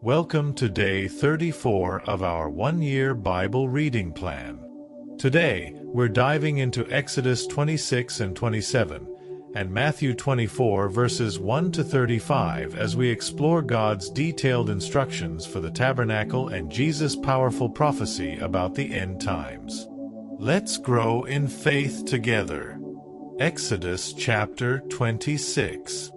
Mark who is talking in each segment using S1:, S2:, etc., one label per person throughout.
S1: Welcome to day 34 of our one-year Bible reading plan. Today, we're diving into Exodus 26 and 27 and Matthew 24 verses 1 to 35 as we explore God's detailed instructions for the tabernacle and Jesus' powerful prophecy about the end times. Let's grow in faith together. Exodus chapter 26.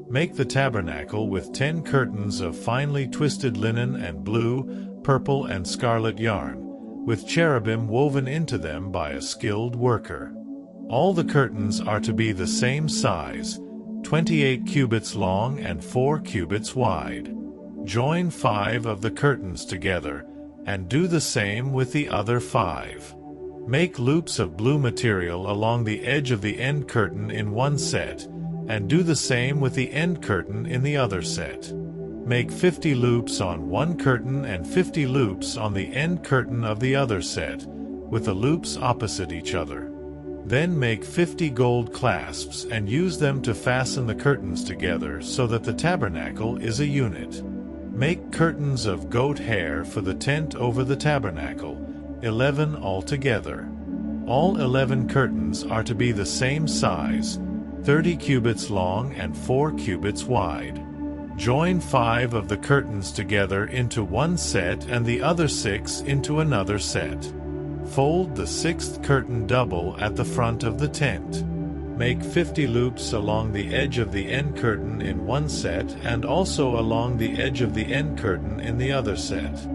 S1: Make the tabernacle with 10 curtains of finely twisted linen and blue, purple, and scarlet yarn, with cherubim woven into them by a skilled worker. All the curtains are to be the same size, 28 cubits long and 4 cubits wide. Join 5 of the curtains together, and do the same with the other 5. Make loops of blue material along the edge of the end curtain in one set, and do the same with the end curtain in the other set. Make 50 loops on one curtain and 50 loops on the end curtain of the other set, with the loops opposite each other. Then make 50 gold clasps and use them to fasten the curtains together so that the tabernacle is a unit. Make curtains of goat hair for the tent over the tabernacle, 11 altogether. All 11 curtains are to be the same size, 30 cubits long and 4 cubits wide. Join 5 of the curtains together into one set and the other 6 into another set. Fold the 6th curtain double at the front of the tent. Make 50 loops along the edge of the end curtain in one set and also along the edge of the end curtain in the other set.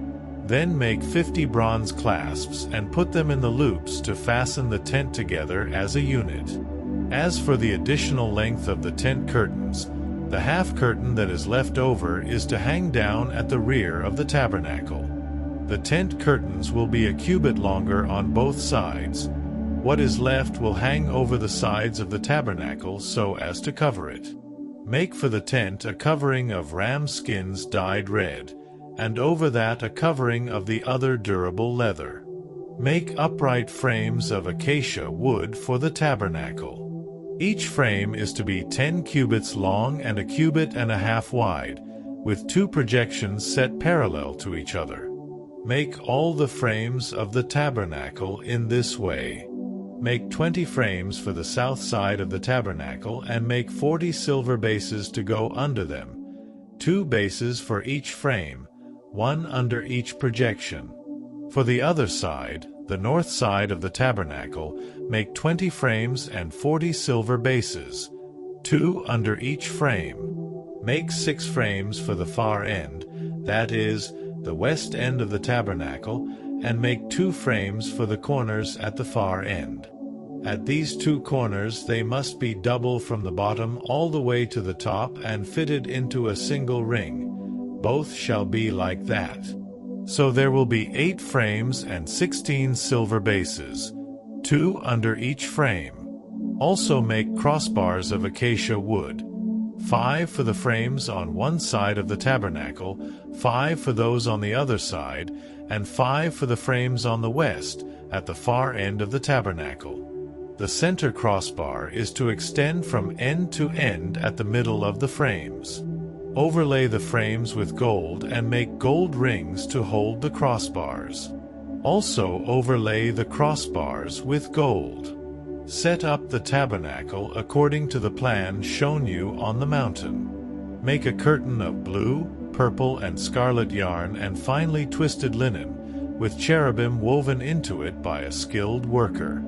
S1: Then make 50 bronze clasps and put them in the loops to fasten the tent together as a unit. As for the additional length of the tent curtains, the half curtain that is left over is to hang down at the rear of the tabernacle. The tent curtains will be a cubit longer on both sides. What is left will hang over the sides of the tabernacle so as to cover it. Make for the tent a covering of ram skins dyed red, and over that a covering of the other durable leather. Make upright frames of acacia wood for the tabernacle. Each frame is to be 10 cubits long and a cubit and a half wide, with 2 projections set parallel to each other. Make all the frames of the tabernacle in this way. Make 20 frames for the south side of the tabernacle and make 40 silver bases to go under them, 2 bases for each frame, 1 under each projection. For the other side, the north side of the tabernacle, make 20 frames and 40 silver bases, 2 under each frame. Make 6 frames for the far end, that is, the west end of the tabernacle, and make 2 frames for the corners at the far end. At these 2 corners they must be double from the bottom all the way to the top and fitted into a single ring. Both shall be like that. So there will be 8 frames and 16 silver bases, 2 under each frame. Also make crossbars of acacia wood, 5 for the frames on one side of the tabernacle, 5 for those on the other side, and 5 for the frames on the west, at the far end of the tabernacle. The center crossbar is to extend from end to end at the middle of the frames. Overlay the frames with gold and make gold rings to hold the crossbars. Also overlay the crossbars with gold. Set up the tabernacle according to the plan shown you on the mountain. Make a curtain of blue, purple, and scarlet yarn and finely twisted linen, with cherubim woven into it by a skilled worker.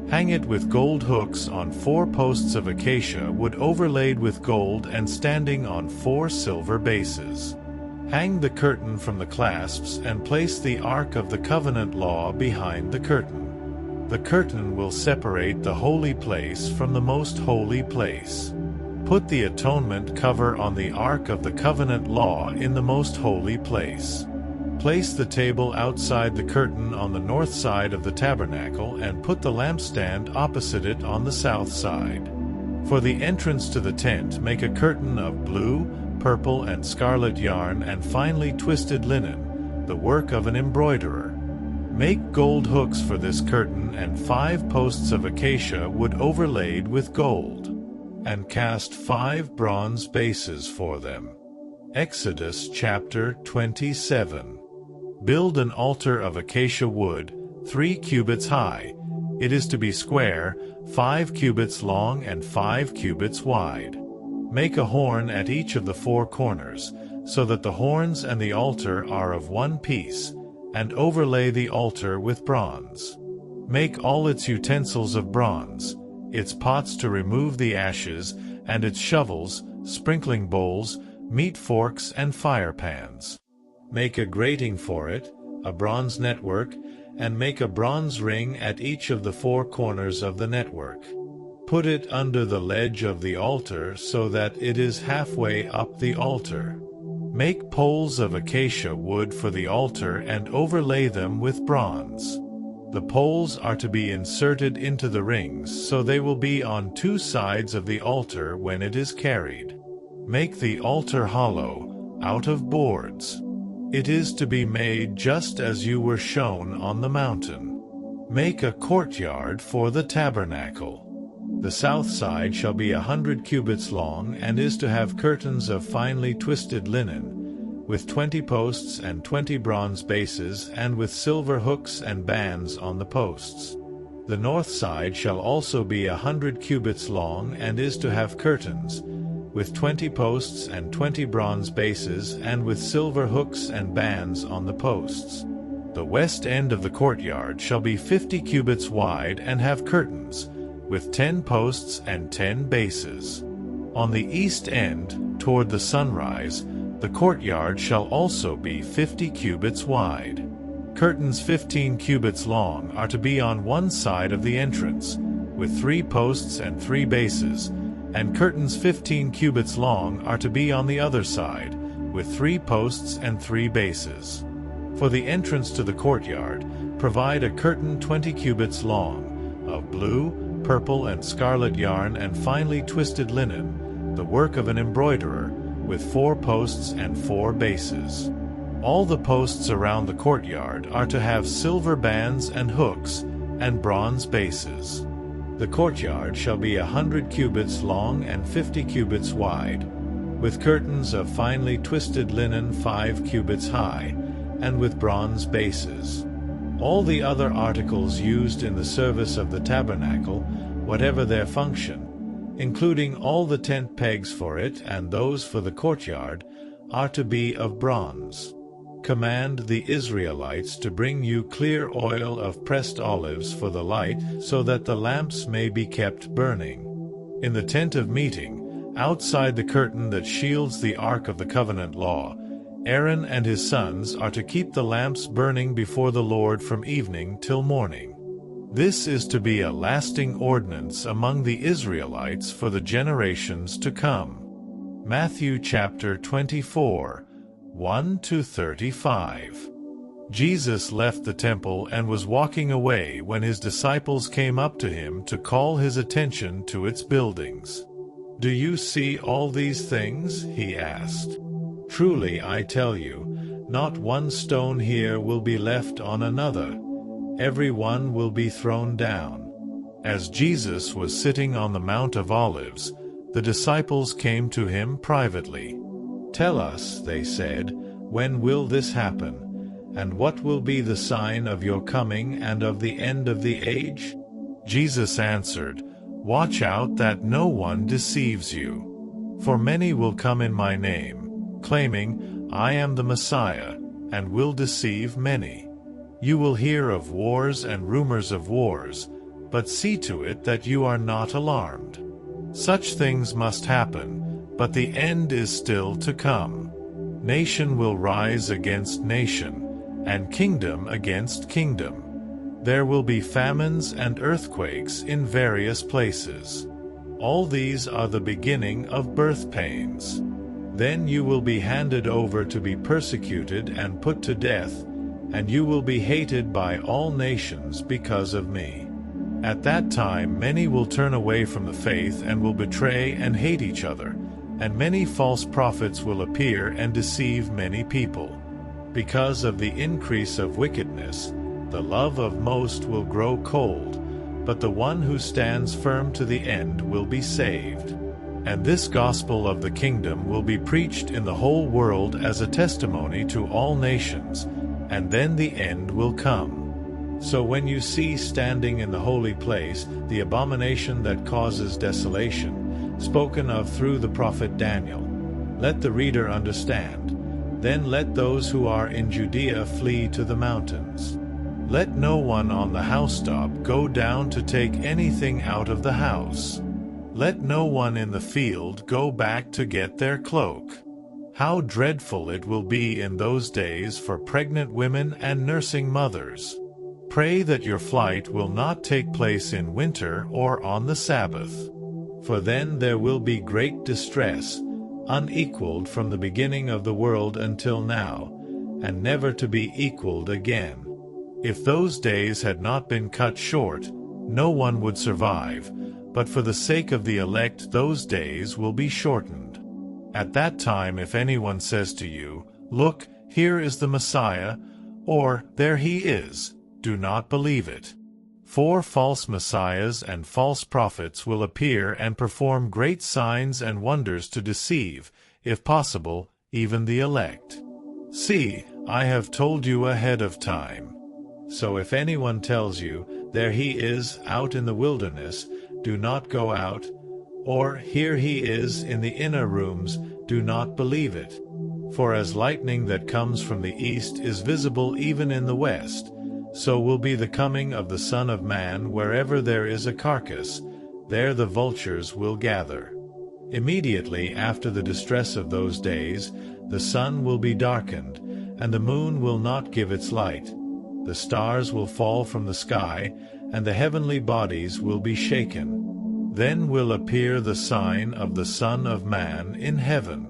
S1: Hang it with gold hooks on 4 posts of acacia wood overlaid with gold and standing on 4 silver bases. Hang the curtain from the clasps and place the Ark of the Covenant law behind the curtain. The curtain will separate the holy place from the most holy place. Put the atonement cover on the Ark of the Covenant law in the most holy place. Place the table outside the curtain on the north side of the tabernacle and put the lampstand opposite it on the south side. For the entrance to the tent make a curtain of blue, purple, and scarlet yarn and finely twisted linen, the work of an embroiderer. Make gold hooks for this curtain and 5 posts of acacia wood overlaid with gold, and cast 5 bronze bases for them. Exodus chapter 27. Build an altar of acacia wood, 3 cubits high. It is to be square, 5 cubits long and 5 cubits wide. Make a horn at each of the 4 corners, so that the horns and the altar are of one piece, and overlay the altar with bronze. Make all its utensils of bronze, its pots to remove the ashes, and its shovels, sprinkling bowls, meat forks, and fire pans. Make a grating for it, a bronze network, and make a bronze ring at each of the 4 corners of the network. Put it under the ledge of the altar so that it is halfway up the altar. Make poles of acacia wood for the altar and overlay them with bronze. The poles are to be inserted into the rings, so they will be on 2 sides of the altar when it is carried. Make the altar hollow, out of boards. It is to be made just as you were shown on the mountain. Make a courtyard for the tabernacle. The south side shall be 100 cubits long, and is to have curtains of finely twisted linen, with 20 posts and 20 bronze bases, and with silver hooks and bands on the posts. The north side shall also be 100 cubits long, and is to have curtains, with 20 posts and 20 bronze bases, and with silver hooks and bands on the posts. The west end of the courtyard shall be 50 cubits wide, and have curtains, with 10 posts and 10 bases. On the east end, toward the sunrise, the courtyard shall also be 50 cubits wide. Curtains 15 cubits long are to be on one side of the entrance, with 3 posts and 3 bases, and curtains 15 cubits long are to be on the other side, with 3 posts and 3 bases. For the entrance to the courtyard, provide a curtain 20 cubits long, of blue, purple, and scarlet yarn and finely twisted linen, the work of an embroiderer, with 4 posts and 4 bases. All the posts around the courtyard are to have silver bands and hooks, and bronze bases. The courtyard shall be 100 cubits long and 50 cubits wide, with curtains of finely twisted linen 5 cubits high, and with bronze bases. All the other articles used in the service of the tabernacle, whatever their function, including all the tent pegs for it and those for the courtyard, are to be of bronze. Command the Israelites to bring you clear oil of pressed olives for the light, so that the lamps may be kept burning. In the tent of meeting, outside the curtain that shields the ark of the covenant law, Aaron and his sons are to keep the lamps burning before the Lord from evening till morning. This is to be a lasting ordinance among the Israelites for the generations to come. Matthew chapter 24, 1-35. Jesus left the temple and was walking away when his disciples came up to him to call his attention to its buildings. "Do you see all these things?" he asked. "Truly I tell you, not one stone here will be left on another. Every one will be thrown down." As Jesus was sitting on the Mount of Olives, the disciples came to him privately. "Tell us," they said, "when will this happen? And what will be the sign of your coming and of the end of the age?" Jesus answered, "Watch out that no one deceives you. For many will come in my name, claiming, 'I am the Messiah,' and will deceive many. You will hear of wars and rumors of wars, but see to it that you are not alarmed. Such things must happen, but the end is still to come. Nation will rise against nation, and kingdom against kingdom. There will be famines and earthquakes in various places. All these are the beginning of birth pains. Then you will be handed over to be persecuted and put to death, and you will be hated by all nations because of me. At that time many will turn away from the faith and will betray and hate each other, and many false prophets will appear and deceive many people. Because of the increase of wickedness, the love of most will grow cold, but the one who stands firm to the end will be saved. And this gospel of the kingdom will be preached in the whole world as a testimony to all nations, and then the end will come. So when you see standing in the holy place the abomination that causes desolation, spoken of through the prophet Daniel, let the reader understand. Then let those who are in Judea flee to the mountains. Let no one on the housetop go down to take anything out of the house. Let no one in the field go back to get their cloak. How dreadful it will be in those days for pregnant women and nursing mothers. Pray that your flight will not take place in winter or on the Sabbath. For then there will be great distress, unequaled from the beginning of the world until now, and never to be equaled again. If those days had not been cut short, no one would survive, but for the sake of the elect those days will be shortened. At that time if anyone says to you, "Look, here is the Messiah," or "There he is," do not believe it. For false messiahs and false prophets will appear and perform great signs and wonders to deceive, if possible, even the elect. See, I have told you ahead of time. So if anyone tells you, "There he is out in the wilderness," do not go out, or "Here he is in the inner rooms," do not believe it. For as lightning that comes from the east is visible even in the west, so will be the coming of the Son of Man. Wherever there is a carcass, there the vultures will gather. Immediately after the distress of those days, the sun will be darkened, and the moon will not give its light. The stars will fall from the sky, and the heavenly bodies will be shaken. Then will appear the sign of the Son of Man in heaven.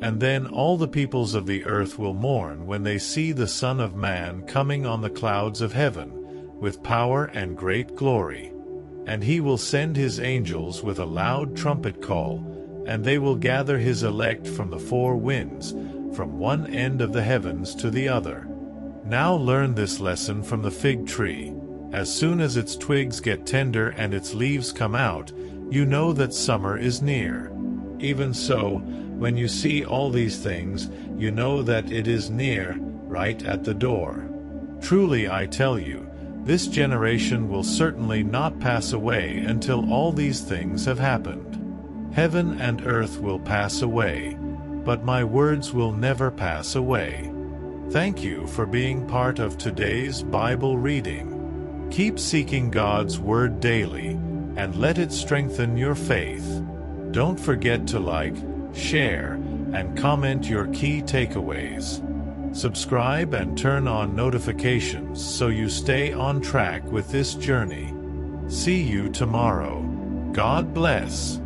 S1: And then all the peoples of the earth will mourn when they see the Son of Man coming on the clouds of heaven, with power and great glory. And he will send his angels with a loud trumpet call, and they will gather his elect from the four winds, from one end of the heavens to the other. Now learn this lesson from the fig tree. As soon as its twigs get tender and its leaves come out, you know that summer is near. Even so, when you see all these things, you know that it is near, right at the door. Truly I tell you, this generation will certainly not pass away until all these things have happened. Heaven and earth will pass away, but my words will never pass away. Thank you for being part of today's Bible reading. Keep seeking God's Word daily, and let it strengthen your faith. Don't forget to like, share, and comment your key takeaways. Subscribe and turn on notifications so you stay on track with this journey. See you tomorrow. God bless.